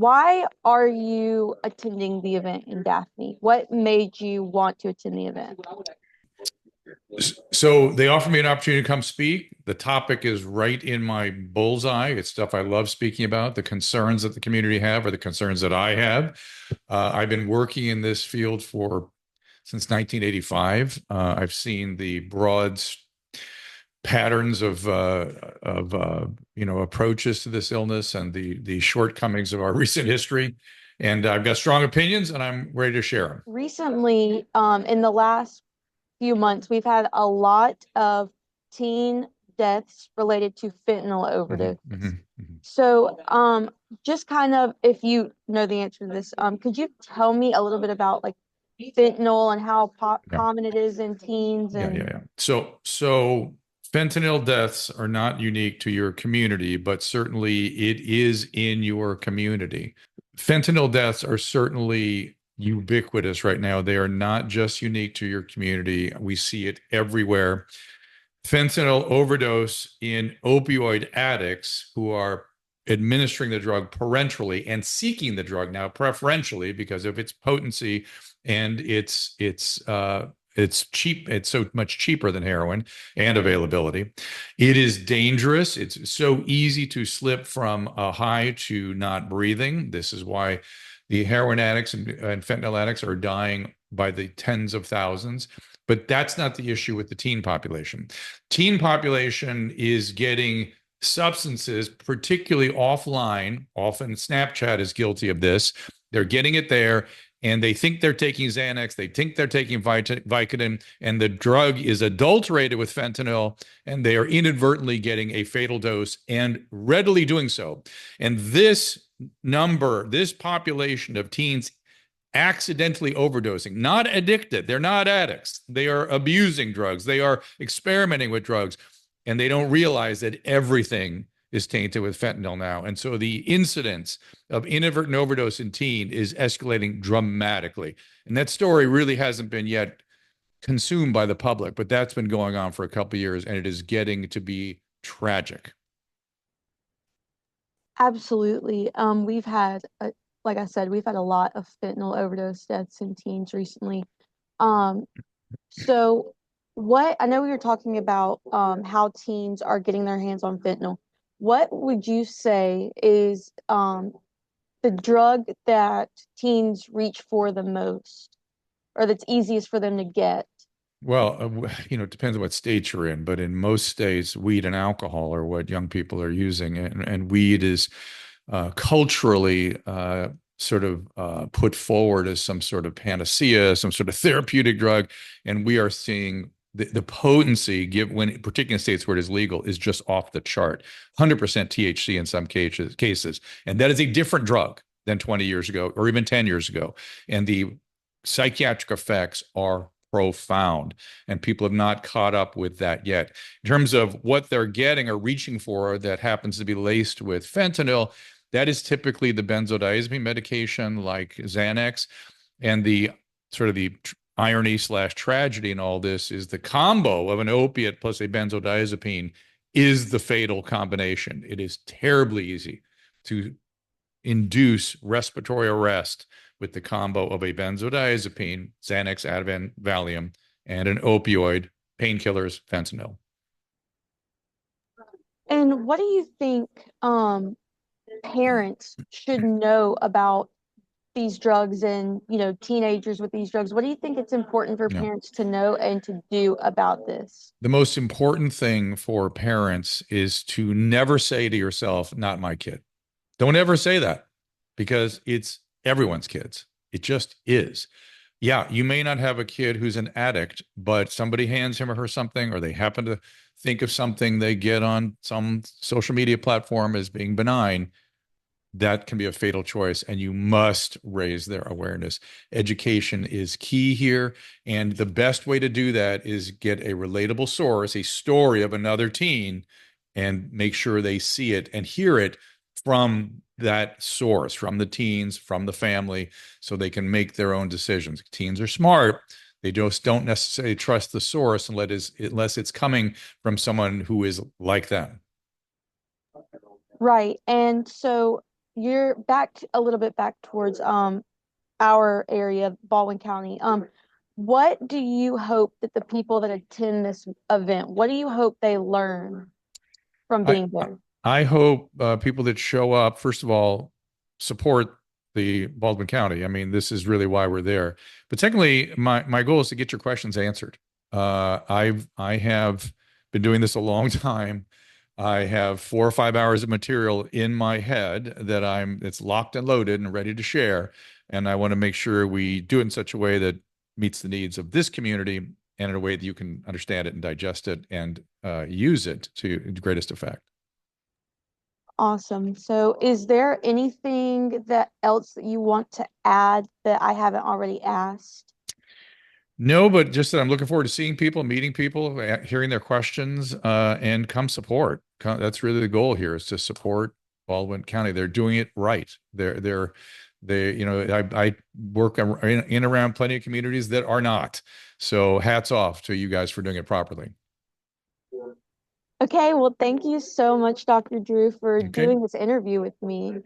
why are you attending the event in Daphne? What made you want to attend the event? So they offered me an opportunity to come speak. The topic is right in my bullseye. It's stuff I love speaking about. The concerns that the community have are the concerns that I have. I've been working in this field for since 1985. I've seen the broad patterns of approaches to this illness and the shortcomings of our recent history. And I've got strong opinions, and I'm ready to share them. Recently, in the last few months, we've had a lot of teen deaths related to fentanyl overdose. So, just kind of, if you know the answer to this, could you tell me a little bit about like fentanyl and how Yeah. common it is in teens Yeah. So fentanyl deaths are not unique to your community, but certainly it is in your community. Fentanyl deaths are certainly ubiquitous right now. They are not just unique to your community. We see it everywhere. Fentanyl overdose in opioid addicts who are administering the drug parenterally and seeking the drug now preferentially because of its potency and it's cheap. It's so much cheaper than heroin and availability. It is dangerous. It's so easy to slip from a high to not breathing. This is why the heroin addicts and fentanyl addicts are dying by the tens of thousands. But that's not the issue with the teen population. Teen population is getting substances, particularly offline. Often Snapchat is guilty of this. They're getting it there and they think they're taking Xanax, they think they're taking Vicodin, and the drug is adulterated with fentanyl, and they are inadvertently getting a fatal dose and readily doing so. And this population of teens accidentally overdosing, not addicted, they're not addicts, they are abusing drugs, they are experimenting with drugs, and they don't realize that everything is tainted with fentanyl now. And so the incidence of inadvertent overdose in teen is escalating dramatically. And that story really hasn't been yet consumed by the public, but that's been going on for a couple of years, and it is getting to be tragic. Absolutely. Like I said, we've had a lot of fentanyl overdose deaths in teens recently. Um, so what I know we were talking about how teens are getting their hands on fentanyl. What would you say is the drug that teens reach for the most, or that's easiest for them to get? Well, it depends on what state you're in, but in most states, weed and alcohol are what young people are using, and weed is culturally sort of put forward as some sort of panacea, some sort of therapeutic drug, and we are seeing the potency, particularly in states where it is legal, is just off the chart. 100% THC in some cases, and that is a different drug than 20 years ago or even 10 years ago, and the psychiatric effects are profound, and people have not caught up with that yet. In terms of what they're getting or reaching for that happens to be laced with fentanyl, that is typically the benzodiazepine medication like Xanax. And the sort of the irony slash tragedy in all this is the combo of an opiate plus a benzodiazepine is the fatal combination. It is terribly easy to induce respiratory arrest with the combo of a benzodiazepine, Xanax, Ativan, Valium, and an opioid, painkillers, fentanyl. And what do you think parents should know about these drugs and, teenagers with these drugs? What do you think it's important for Yeah. parents to know and to do about this? The most important thing for parents is to never say to yourself, not my kid. Don't ever say that because it's everyone's kids. It just is. Yeah, you may not have a kid who's an addict, but somebody hands him or her something, or they happen to think of something they get on some social media platform as being benign. That can be a fatal choice, and you must raise their awareness. Education is key here, and the best way to do that is get a relatable source, a story of another teen, and make sure they see it and hear it from that source, from the teens, from the family, so they can make their own decisions. Teens are smart. They just don't necessarily trust the source unless it's coming from someone who is like them. Right. And so you're back a little bit back towards our area, Baldwin County. What do you hope that the people that attend this event, what do you hope they learn from I being there? I hope people that show up, first of all, support the Baldwin County. I mean, this is really why we're there. But secondly, my goal is to get your questions answered. I have been doing this a long time. I have 4 or 5 hours of material in my head that it's locked and loaded and ready to share. And I want to make sure we do it in such a way that meets the needs of this community and in a way that you can understand it and digest it and use it to the greatest effect. Awesome. So is there anything that else that you want to add that I haven't already asked? No, but just that I'm looking forward to seeing people, meeting people, hearing their questions, and come support. That's really the goal here is to support Baldwin County. They're doing it right. I work in around plenty of communities that are not. So hats off to you guys for doing it properly. Okay, well, thank you so much, Dr. Drew, for Okay. doing this interview with me.